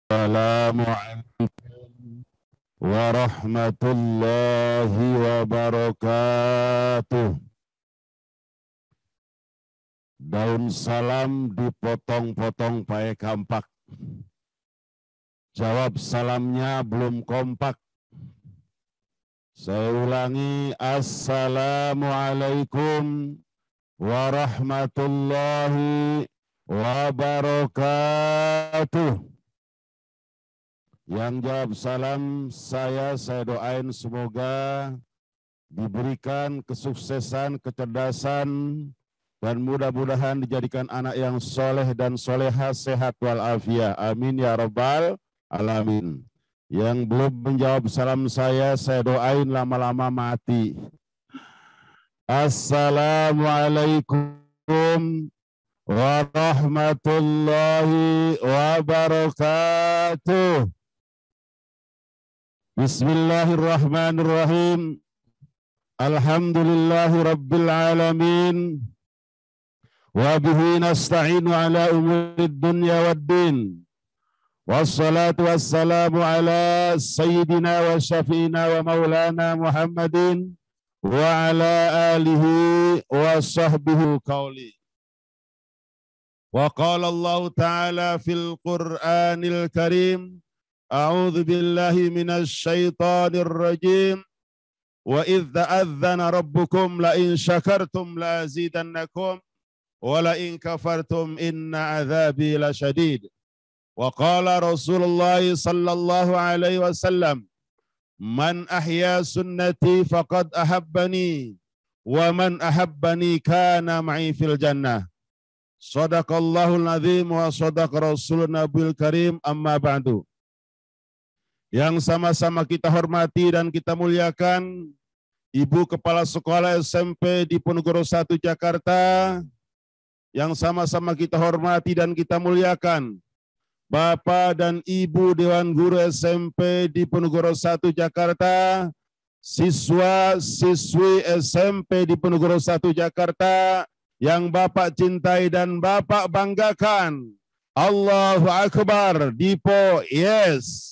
Assalamualaikum warahmatullahi wabarakatuh. Daun salam dipotong-potong pakai kampak. Jawab salamnya belum kompak. Saya ulangi, Assalamualaikum warahmatullahi wabarakatuh. Yang jawab salam saya doain semoga diberikan kesuksesan, kecerdasan, dan mudah-mudahan dijadikan anak yang soleh dan soleha, sehat walafiat. Amin ya rabbal alamin. Yang belum menjawab salam saya doain lama-lama mati. Assalamualaikum warahmatullahi wabarakatuh. Bismillahirrahmanirrahim. Alhamdulillahi rabbil alamin. Wa bihi nasta'inu ala umurid dunya waddin. Wassalatu wassalamu ala sayyidina wa syafi'ina wa maulana Muhammadin wa ala alihi wa sahbihi qawli. Wa qala Allah ta'ala fil Qur'anil Karim. A'udzu billahi minasy syaithanir rajim. Wa idz ta'adzana rabbukum la in syakartum la azidannakum wa la in kafartum inna 'adzabi lasyadid. Wa qala Rasulullah sallallahu alaihi wasallam, man ahya sunnati faqad ahabbani wa man ahabbani kana ma'i fil jannah. Shadaqallahul azim wa shadaqa rasulun nabiyul karim, amma ba'du. Yang sama-sama kita hormati dan kita muliakan Ibu Kepala Sekolah SMP di Ponorogo 1 Jakarta, yang sama-sama kita hormati dan kita muliakan Bapak dan Ibu Dewan Guru SMP di Ponorogo 1 Jakarta, siswa-siswi SMP di Ponorogo 1 Jakarta yang Bapak cintai dan Bapak banggakan. Allahu Akbar, Dipo, yes.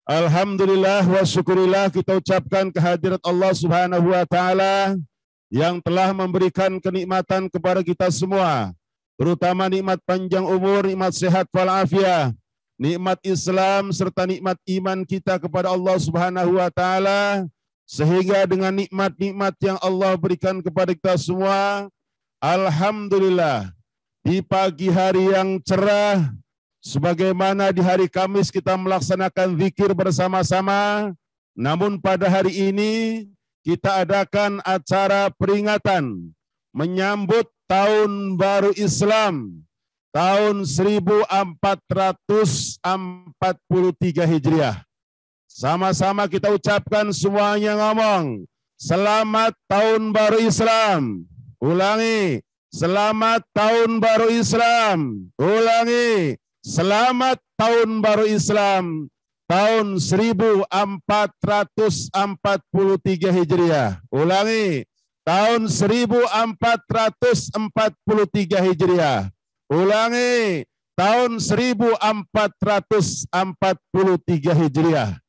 Alhamdulillah wa syukurillah, kita ucapkan kehadirat Allah Subhanahu wa Ta'ala yang telah memberikan kenikmatan kepada kita semua, terutama nikmat panjang umur, nikmat sehat walafiat, nikmat Islam, serta nikmat iman kita kepada Allah Subhanahu wa Ta'ala, sehingga dengan nikmat-nikmat yang Allah berikan kepada kita semua, alhamdulillah, di pagi hari yang cerah, sebagaimana di hari Kamis kita melaksanakan zikir bersama-sama, namun pada hari ini kita adakan acara peringatan menyambut Tahun Baru Islam tahun 1443 Hijriah. Sama-sama kita ucapkan semuanya ngomong, Selamat Tahun Baru Islam. Ulangi, Selamat Tahun Baru Islam. Ulangi, Selamat Tahun Baru Islam tahun 1443 Hijriah. Ulangi, tahun 1443 Hijriah. Ulangi, tahun 1443 Hijriah.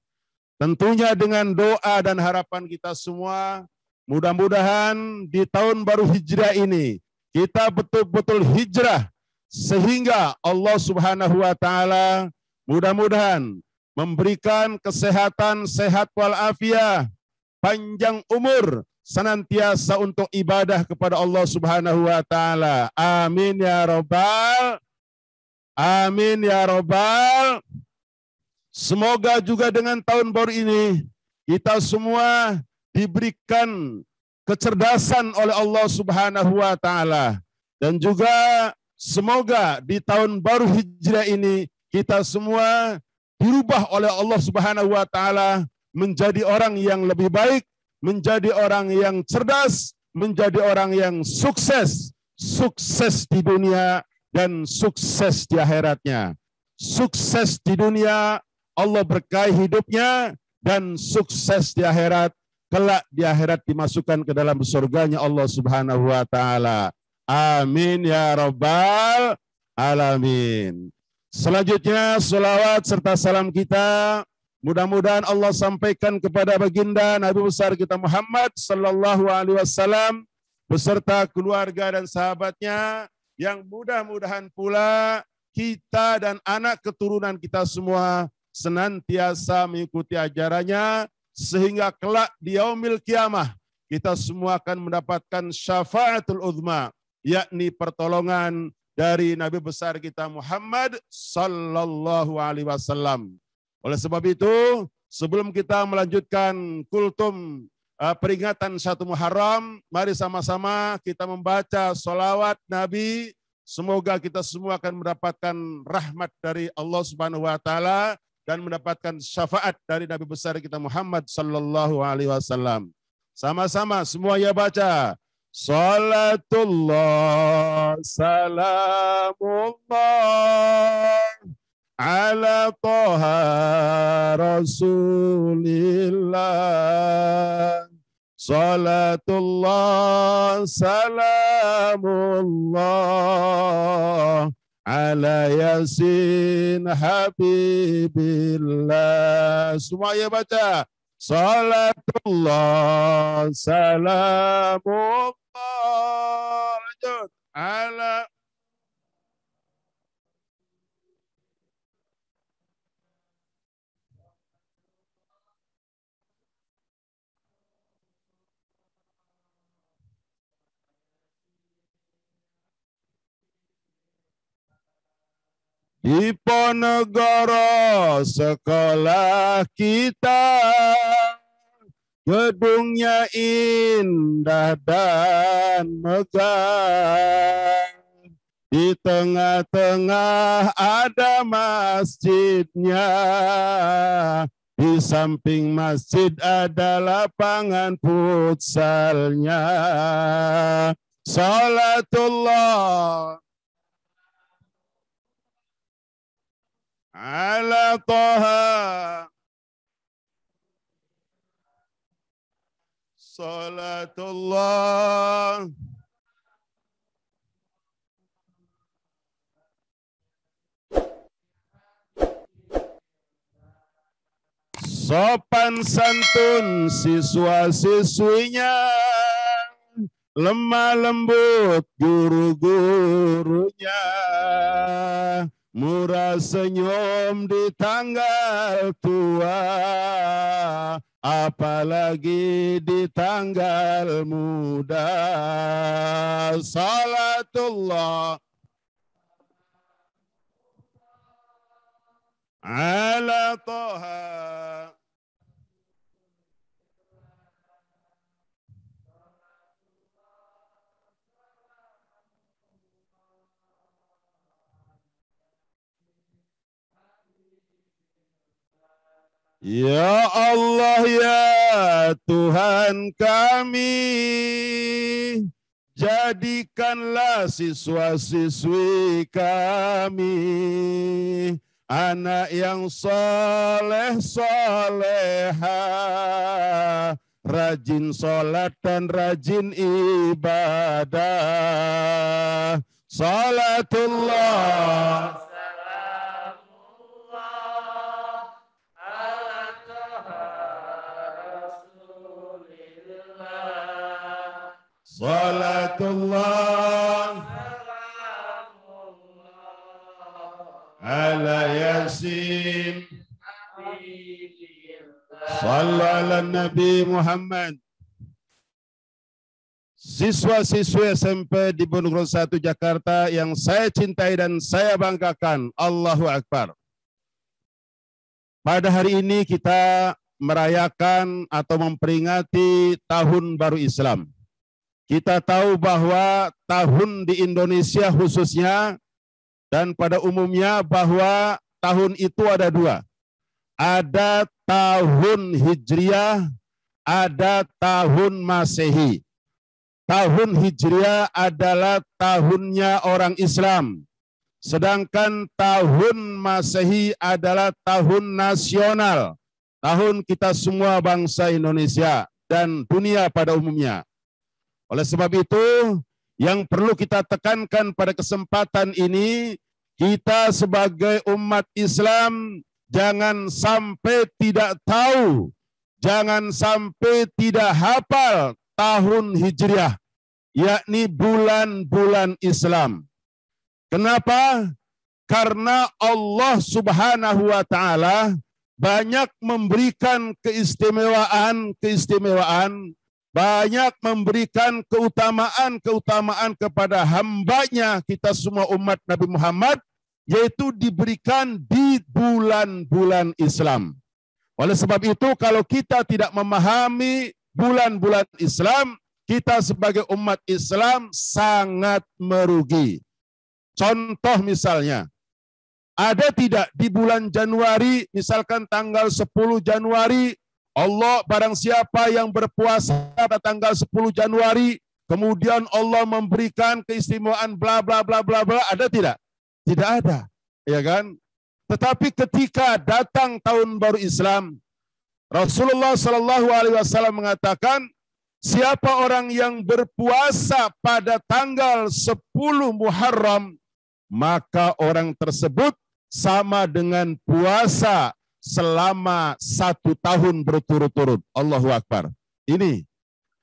Tentunya dengan doa dan harapan kita semua, mudah-mudahan di tahun baru Hijrah ini kita betul-betul hijrah, sehingga Allah Subhanahu wa Ta'ala mudah-mudahan memberikan kesehatan, sehat walafiat, panjang umur, senantiasa untuk ibadah kepada Allah Subhanahu wa Ta'ala. Amin ya rabbal, amin ya rabbal. Semoga juga dengan tahun baru ini kita semua diberikan kecerdasan oleh Allah Subhanahu wa Ta'ala, dan juga semoga di tahun baru Hijrah ini kita semua dirubah oleh Allah Subhanahu wa Ta'ala menjadi orang yang lebih baik, menjadi orang yang cerdas, menjadi orang yang sukses, sukses di dunia dan sukses di akhiratnya. Sukses di dunia, Allah berkahi hidupnya, dan sukses di akhirat, kelak di akhirat dimasukkan ke dalam surganya Allah Subhanahu wa Ta'ala. Amin ya rabbal alamin. Selanjutnya salawat serta salam kita mudah-mudahan Allah sampaikan kepada baginda Nabi besar kita Muhammad sallallahu alaihi wasallam beserta keluarga dan sahabatnya, yang mudah-mudahan pula kita dan anak keturunan kita semua senantiasa mengikuti ajarannya, sehingga kelak di yaumil kiamah kita semua akan mendapatkan syafaatul uzma, yakni pertolongan dari Nabi besar kita Muhammad sallallahu alaihi wasallam. Oleh sebab itu, sebelum kita melanjutkan kultum peringatan 1 Muharram, mari sama-sama kita membaca sholawat Nabi. Semoga kita semua akan mendapatkan rahmat dari Allah Subhanahu wa taala dan mendapatkan syafaat dari Nabi besar kita Muhammad sallallahu alaihi wasallam. Sama-sama semuanya baca. Salatullah salamullah ala Toha Rasulillah. Salatullah salamullah ala Yasin Habibillah. Semuanya baca. Salatullah salamullah. Lanjut. Ala Diponegoro sekolah kita, gedungnya indah dan megah. Di tengah-tengah ada masjidnya, di samping masjid ada lapangan futsalnya. Salatullah ala Toha. Salatullah sopan santun siswa-siswinya, lemah lembut guru-gurunya, murah senyum di tanggal tua, apalagi di tanggal muda. Salatullah ala Toha. Ya Allah ya Tuhan kami, jadikanlah siswa-siswi kami anak yang soleh soleha, rajin sholat dan rajin ibadah. Salatullah Salatullah ala Yasin. Sallu ala Nabi Muhammad. Siswa-siswi SMP di Ponorogo 1 Jakarta yang saya cintai dan saya banggakan, Allahu Akbar. Pada hari ini kita merayakan atau memperingati Tahun Baru Islam. Kita tahu bahwa tahun di Indonesia khususnya dan pada umumnya bahwa tahun itu ada dua. Ada tahun Hijriah, ada tahun Masehi. Tahun Hijriah adalah tahunnya orang Islam. Sedangkan tahun Masehi adalah tahun nasional. Tahun kita semua bangsa Indonesia dan dunia pada umumnya. Oleh sebab itu, yang perlu kita tekankan pada kesempatan ini, kita sebagai umat Islam jangan sampai tidak tahu, jangan sampai tidak hafal tahun Hijriah, yakni bulan-bulan Islam. Kenapa? Karena Allah Subhanahu wa Ta'ala banyak memberikan keistimewaan, banyak memberikan keutamaan kepada hambanya kita semua umat Nabi Muhammad, yaitu diberikan di bulan-bulan Islam. Oleh sebab itu, kalau kita tidak memahami bulan-bulan Islam, kita sebagai umat Islam sangat merugi. Contoh misalnya, ada tidak di bulan Januari, misalkan tanggal 10 Januari, Allah barang siapa yang berpuasa pada tanggal 10 Januari, kemudian Allah memberikan keistimewaan bla bla bla bla bla, ada tidak? Tidak ada, ya kan? Tetapi ketika datang tahun baru Islam, Rasulullah Shallallahu Alaihi Wasallam mengatakan, siapa orang yang berpuasa pada tanggal 10 Muharram, maka orang tersebut sama dengan puasa selama 1 tahun berturut-turut. Allahu Akbar. Ini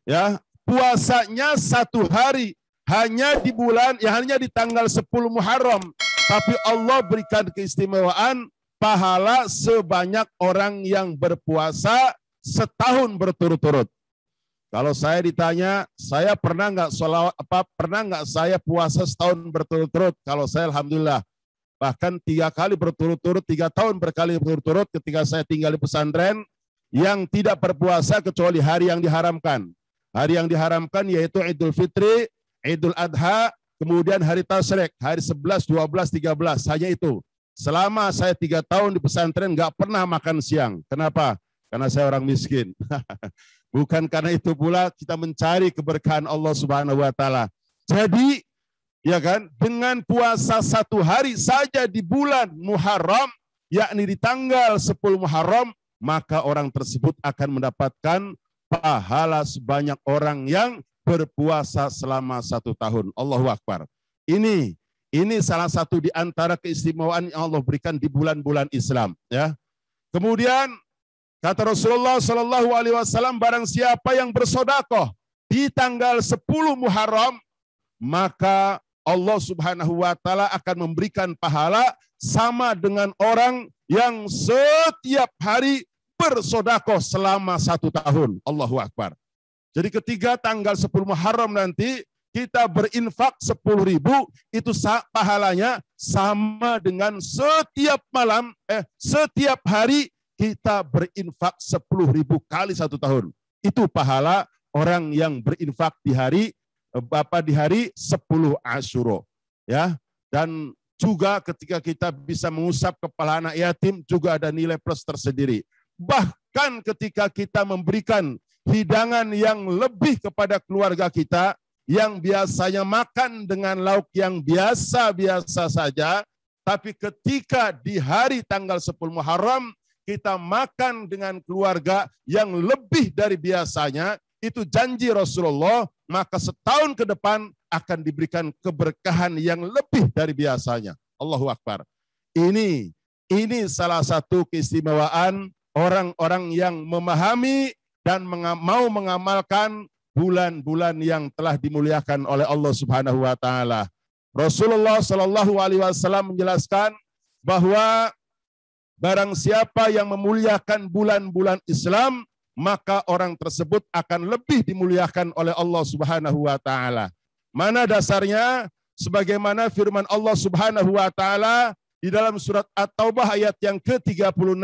ya, puasanya 1 hari hanya di bulan, ya hanya di tanggal 10 Muharram, tapi Allah berikan keistimewaan pahala sebanyak orang yang berpuasa setahun berturut-turut. Kalau saya ditanya, saya pernah nggak saya puasa setahun berturut-turut? Kalau saya alhamdulillah, bahkan 3 kali berturut-turut, 3 tahun berkali berturut-turut ketika saya tinggal di pesantren yang tidak berpuasa kecuali hari yang diharamkan. Hari yang diharamkan yaitu Idul Fitri, Idul Adha, kemudian hari Tasyrik, hari 11, 12, 13, hanya itu. Selama saya 3 tahun di pesantren nggak pernah makan siang. Kenapa? Karena saya orang miskin. Bukan karena itu pula kita mencari keberkahan Allah Subhanahu wa Ta'ala. Jadi, ya kan, dengan puasa 1 hari saja di bulan Muharram, yakni di tanggal 10 Muharram, maka orang tersebut akan mendapatkan pahala sebanyak orang yang berpuasa selama 1 tahun. Allahu Akbar. Ini salah satu di antara keistimewaan yang Allah berikan di bulan-bulan Islam. Ya. Kemudian kata Rasulullah Shallallahu Alaihi Wasallam, barang siapa yang bersodakoh di tanggal 10 Muharram, maka Allah Subhanahu wa Ta'ala akan memberikan pahala sama dengan orang yang setiap hari bersodakoh selama 1 tahun. Allahu Akbar. Jadi ketika tanggal 10 Muharram nanti kita berinfak 10.000, itu pahalanya sama dengan setiap hari kita berinfak 10.000 kali 1 tahun. Itu pahala orang yang berinfak di hari 10 Asyura, ya. Dan juga ketika kita bisa mengusap kepala anak yatim juga ada nilai plus tersendiri. Bahkan ketika kita memberikan hidangan yang lebih kepada keluarga kita yang biasanya makan dengan lauk yang biasa-biasa saja, tapi ketika di hari tanggal 10 Muharram kita makan dengan keluarga yang lebih dari biasanya, itu janji Rasulullah, maka setahun ke depan akan diberikan keberkahan yang lebih dari biasanya. Allahu Akbar. Ini salah satu keistimewaan orang-orang yang memahami dan mau mengamalkan bulan-bulan yang telah dimuliakan oleh Allah Subhanahu wa Ta'ala. Rasulullah Shallallahu Alaihi Wasallam menjelaskan bahwa barang siapa yang memuliakan bulan-bulan Islam, maka orang tersebut akan lebih dimuliakan oleh Allah Subhanahu wa Ta'ala. Mana dasarnya? Sebagaimana firman Allah Subhanahu wa Ta'ala di dalam surat At-Taubah ayat yang ke-36,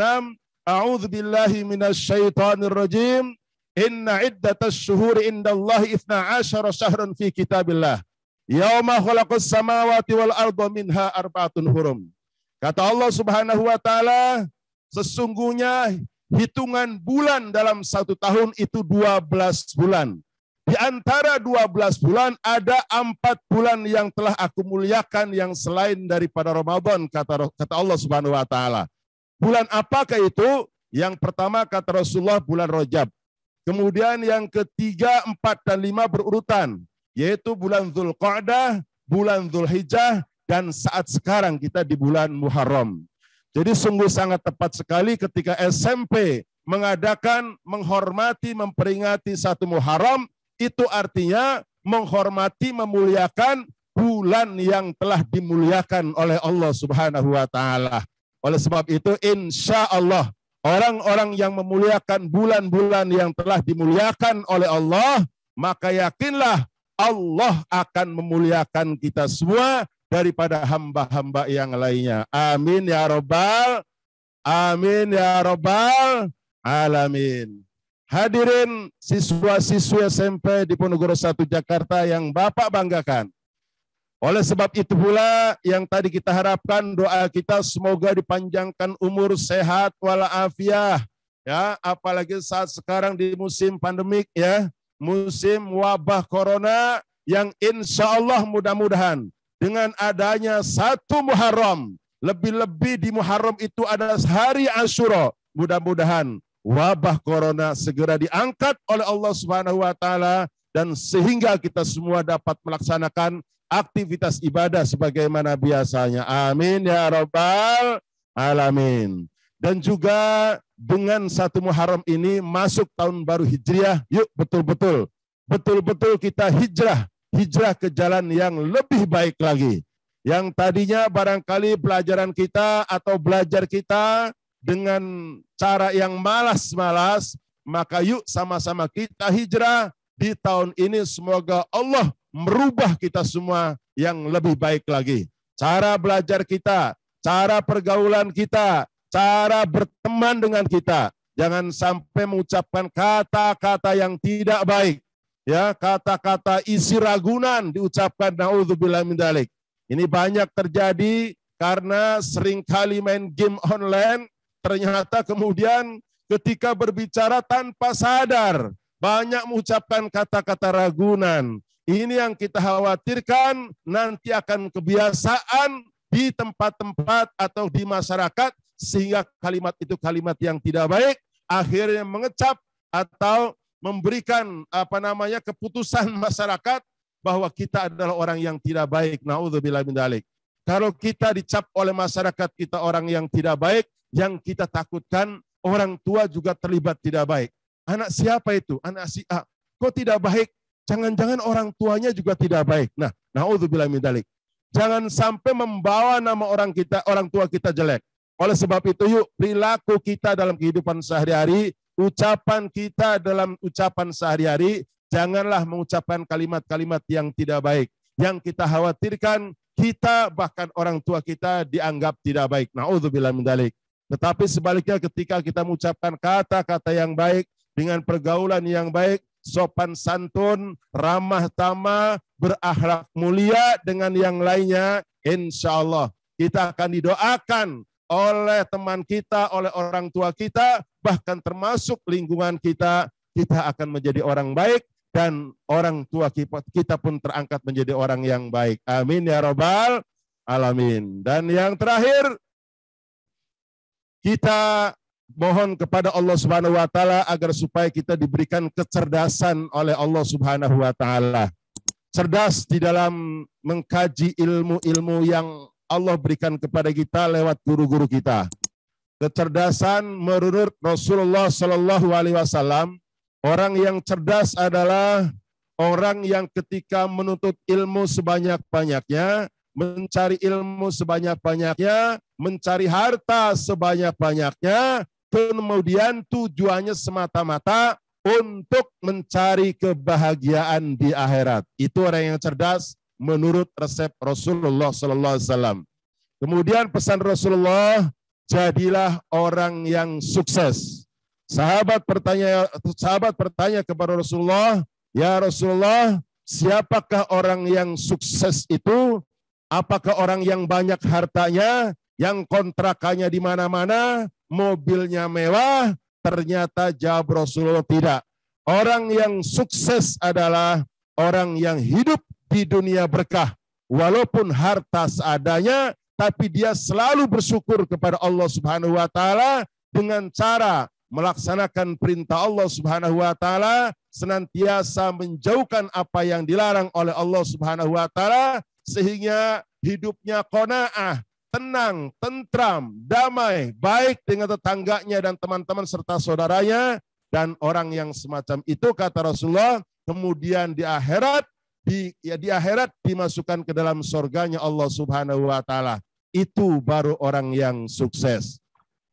A'udzubillahi minasyaitonirrajim. Inna iddatas syuhuri indallahi 12 syahran fi kitabillah. Yauma khalaqas samawati wal arda minha 4 hurum. Kata Allah Subhanahu wa Ta'ala, sesungguhnya hitungan bulan dalam 1 tahun itu 12 bulan. Di antara 12 bulan ada 4 bulan yang telah aku muliakan yang selain daripada Ramadan, kata Allah Subhanahu wa Ta'ala. Bulan apakah itu? Yang pertama kata Rasulullah bulan Rajab. Kemudian yang ketiga, 4 dan 5 berurutan, yaitu bulan Dzulqa'dah, bulan Dzulhijjah, dan saat sekarang kita di bulan Muharram. Jadi sungguh sangat tepat sekali ketika SMP mengadakan menghormati, memperingati 1 Muharram, itu artinya menghormati, memuliakan bulan yang telah dimuliakan oleh Allah Subhanahu wa taala. Oleh sebab itu insya Allah orang-orang yang memuliakan bulan-bulan yang telah dimuliakan oleh Allah, maka yakinlah Allah akan memuliakan kita semua daripada hamba-hamba yang lainnya. Amin ya Rabbal, amin ya Rabbal alamin. Hadirin siswa-siswi SMP di Ponorogo 1 Jakarta yang Bapak banggakan. Oleh sebab itu pula yang tadi kita harapkan, doa kita semoga dipanjangkan umur, sehat walafiat, ya, apalagi saat sekarang di musim pandemik, ya, musim wabah corona yang insya Allah mudah-mudahan dengan adanya 1 Muharram, lebih-lebih di Muharram itu ada hari Asyura, mudah-mudahan wabah corona segera diangkat oleh Allah Subhanahu wa taala dan sehingga kita semua dapat melaksanakan aktivitas ibadah sebagaimana biasanya. Amin ya Rabbal alamin. Dan juga dengan 1 Muharram ini masuk tahun baru Hijriah, yuk betul-betul kita hijrah ke jalan yang lebih baik lagi. Yang tadinya barangkali pelajaran kita atau belajar kita dengan cara yang malas-malas, maka yuk sama-sama kita hijrah di tahun ini. Semoga Allah merubah kita semua yang lebih baik lagi. Cara belajar kita, cara pergaulan kita, cara berteman dengan kita. Jangan sampai mengucapkan kata-kata yang tidak baik. Ya, kata-kata isi ragunan diucapkan, naudzubillah min dzalik. Ini banyak terjadi karena seringkali main game online, ternyata kemudian ketika berbicara tanpa sadar, banyak mengucapkan kata-kata ragunan. Ini yang kita khawatirkan nanti akan kebiasaan di tempat-tempat atau di masyarakat, sehingga kalimat itu kalimat yang tidak baik, akhirnya mengecap atau memberikan keputusan masyarakat bahwa kita adalah orang yang tidak baik. Naudzubillah min dzalik. Kalau kita dicap oleh masyarakat kita orang yang tidak baik, yang kita takutkan orang tua juga terlibat tidak baik. Anak siapa itu? Anak si A. Kok tidak baik? Jangan-jangan orang tuanya juga tidak baik. Nah, naudzubillah min dzalik. Jangan sampai membawa nama orang tua kita jelek. Oleh sebab itu yuk perilaku kita dalam kehidupan sehari-hari, ucapan kita dalam ucapan sehari-hari, janganlah mengucapkan kalimat-kalimat yang tidak baik. Yang kita khawatirkan kita bahkan orang tua kita dianggap tidak baik. Naudzubillah min dzalik. Tetapi sebaliknya ketika kita mengucapkan kata-kata yang baik dengan pergaulan yang baik, sopan santun, ramah tamah, berakhlak mulia dengan yang lainnya, insya Allah kita akan didoakan oleh teman kita, oleh orang tua kita, bahkan termasuk lingkungan kita, kita akan menjadi orang baik dan orang tua kita pun terangkat menjadi orang yang baik. Amin ya Rabbal alamin. Dan yang terakhir, kita mohon kepada Allah Subhanahu wa taala agar supaya kita diberikan kecerdasan oleh Allah Subhanahu wa taala. Cerdas di dalam mengkaji ilmu-ilmu yang Allah berikan kepada kita lewat guru-guru kita. Kecerdasan menurut Rasulullah Shallallahu Alaihi Wasallam, orang yang cerdas adalah orang yang ketika menuntut ilmu sebanyak-banyaknya, mencari ilmu sebanyak-banyaknya, mencari harta sebanyak-banyaknya, kemudian tujuannya semata-mata untuk mencari kebahagiaan di akhirat. Itu orang yang cerdas menurut resep Rasulullah Sallallahu Alaihi Wasallam. Kemudian pesan Rasulullah, jadilah orang yang sukses. Sahabat bertanya kepada Rasulullah, ya Rasulullah, siapakah orang yang sukses itu? Apakah orang yang banyak hartanya, yang kontrakannya di mana-mana, mobilnya mewah? Ternyata jawab Rasulullah tidak. Orang yang sukses adalah orang yang hidup di dunia berkah, walaupun harta seadanya, tapi dia selalu bersyukur kepada Allah Subhanahu wa taala dengan cara melaksanakan perintah Allah Subhanahu wa taala, senantiasa menjauhkan apa yang dilarang oleh Allah Subhanahu wa taala, sehingga hidupnya qanaah, tenang, tentram, damai, baik dengan tetangganya dan teman-teman serta saudaranya, dan orang yang semacam itu kata Rasulullah kemudian di akhirat dimasukkan ke dalam surganya Allah Subhanahu wa taala. Itu baru orang yang sukses.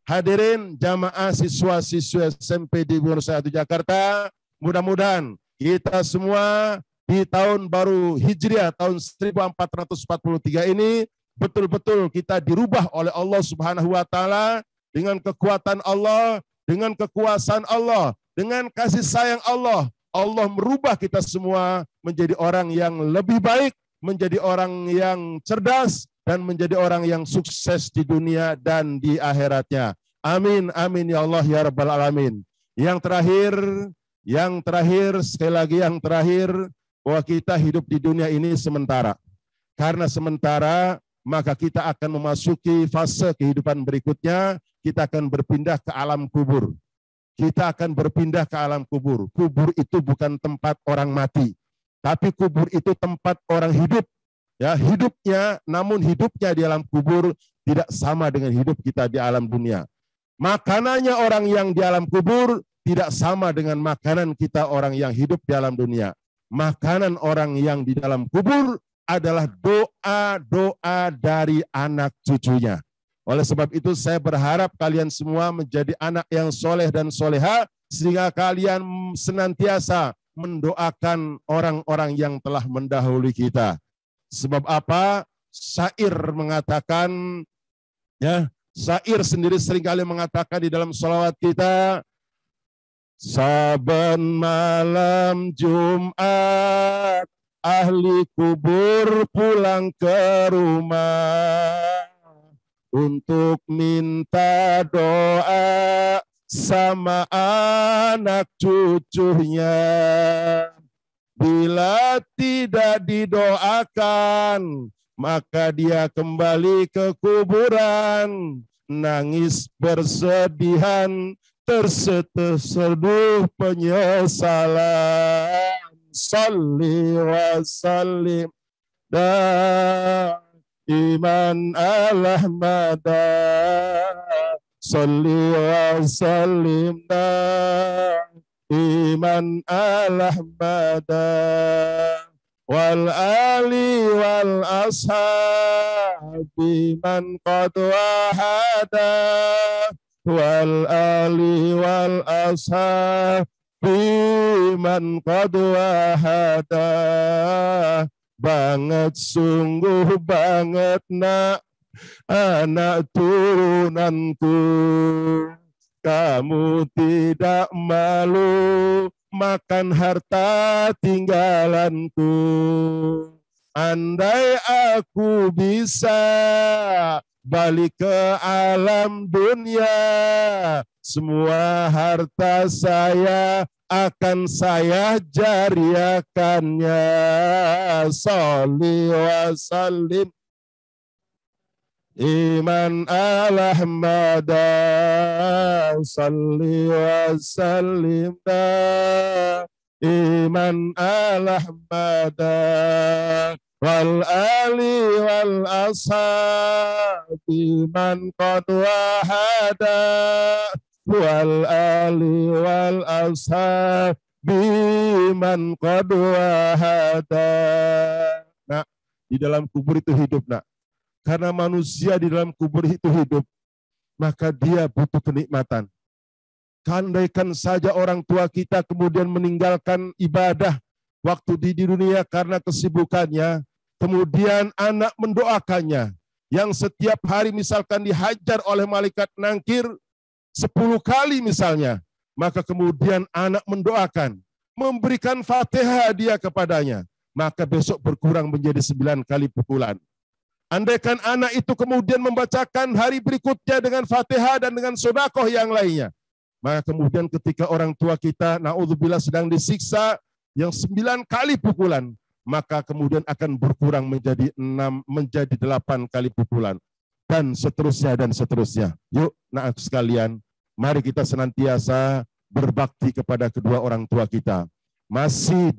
Hadirin jamaah siswa-siswa SMP di Bungur 1 Jakarta, mudah-mudahan kita semua di tahun baru Hijriah tahun 1443 ini betul-betul kita dirubah oleh Allah Subhanahu wa taala dengan kekuatan Allah, dengan kekuasaan Allah, dengan kasih sayang Allah. Allah merubah kita semua menjadi orang yang lebih baik, menjadi orang yang cerdas, dan menjadi orang yang sukses di dunia dan di akhiratnya. Amin, amin ya Allah ya Rabbal Alamin. Yang terakhir, sekali lagi yang terakhir, bahwa kita hidup di dunia ini sementara. Karena sementara, maka kita akan memasuki fase kehidupan berikutnya, kita akan berpindah ke alam kubur. Kita akan berpindah ke alam kubur. Kubur itu bukan tempat orang mati, tapi kubur itu tempat orang hidup. Ya, hidupnya, namun hidupnya di alam kubur tidak sama dengan hidup kita di alam dunia. Makanannya orang yang di alam kubur tidak sama dengan makanan kita orang yang hidup di alam dunia. Makanan orang yang di dalam kubur adalah doa-doa dari anak cucunya. Oleh sebab itu saya berharap kalian semua menjadi anak yang soleh dan soleha, sehingga kalian senantiasa mendoakan orang-orang yang telah mendahului kita. Sebab apa? Syair mengatakan, ya, syair sendiri seringkali mengatakan di dalam sholawat kita, saben malam Jumat, ahli kubur pulang ke rumah untuk minta doa sama anak cucunya. Bila tidak didoakan, maka dia kembali ke kuburan, nangis bersedihan, terseduh penyesalan. Salli wa sallim daiman ala mada, salli wa sallim iman al-ahmada wal ali wal ashabi man qad wahada wal ali wal ashabi man qad wahada. Banget, sungguh banget nak anak turunanku, kamu tidak malu makan harta tinggalanku. Andai aku bisa balik ke alam dunia, semua harta saya akan saya jariakannya. Sholli wa sallim iman al-ahmada, salli wa sallim iman al-ahmada wal ali wal ashabi man qad wahada wal ali wal ashabi man qad wahada. Nah, di dalam kubur itu hidup, nak. Karena manusia di dalam kubur itu hidup, maka dia butuh kenikmatan. Andaikan saja orang tua kita kemudian meninggalkan ibadah waktu di dunia karena kesibukannya, kemudian anak mendoakannya, yang setiap hari misalkan dihajar oleh malaikat nangkir 10 kali misalnya, maka kemudian anak mendoakan, memberikan Fatihah dia kepadanya, maka besok berkurang menjadi 9 kali pukulan. Andaikan anak itu kemudian membacakan hari berikutnya dengan Fatihah dan dengan sedekah yang lainnya, maka kemudian ketika orang tua kita naudzubillah sedang disiksa yang 9 kali pukulan, maka kemudian akan berkurang menjadi 8 kali pukulan, dan seterusnya dan seterusnya. Yuk, nak sekalian, mari kita senantiasa berbakti kepada kedua orang tua kita. Masih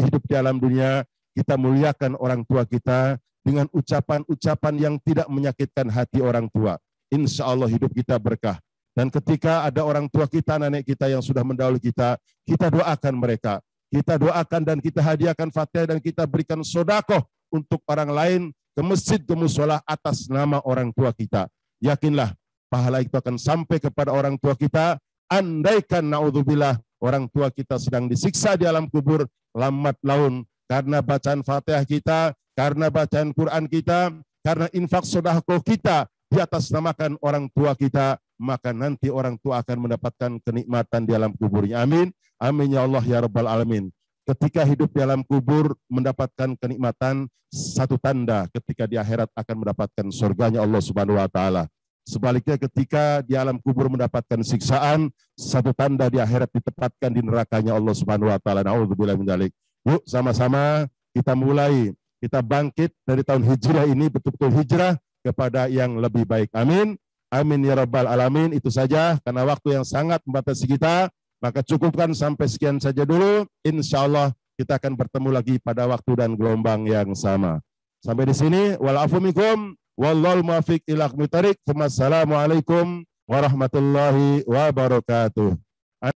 hidup di alam dunia, kita muliakan orang tua kita. dengan ucapan-ucapan yang tidak menyakitkan hati orang tua. Insya Allah hidup kita berkah. Dan ketika ada orang tua kita, nenek kita yang sudah mendahului kita doakan mereka. Kita doakan dan kita hadiahkan Fatihah dan kita berikan sedekah untuk orang lain ke masjid, ke mushola atas nama orang tua kita. Yakinlah pahala itu akan sampai kepada orang tua kita. Andaikan naudzubillah orang tua kita sedang disiksa di alam kubur, lambat laun karena bacaan Fatihah kita, karena bacaan Quran kita, karena infak sedekah kita di atas namakan orang tua kita, maka nanti orang tua akan mendapatkan kenikmatan di alam kuburnya. Amin. Amin ya Allah ya Rabbal Alamin. Ketika hidup di alam kubur mendapatkan kenikmatan, satu tanda ketika di akhirat akan mendapatkan surganya Allah Subhanahu wa taala. Sebaliknya ketika di alam kubur mendapatkan siksaan, satu tanda di akhirat ditempatkan di nerakanya Allah Subhanahu wa taala. Nauzubillah min dzalik. Yuk sama-sama kita mulai, kita bangkit dari tahun hijrah ini betul-betul hijrah kepada yang lebih baik. Amin. Amin ya Rabbal Alamin. Itu saja karena waktu yang sangat membatasi kita, maka cukupkan sampai sekian saja dulu. Insya Allah kita akan bertemu lagi pada waktu dan gelombang yang sama. Sampai di sini. Wal-afu minkum. Wallahul muwaffiq ila aqwamit thoriq. Wassalamualaikum warahmatullahi wabarakatuh.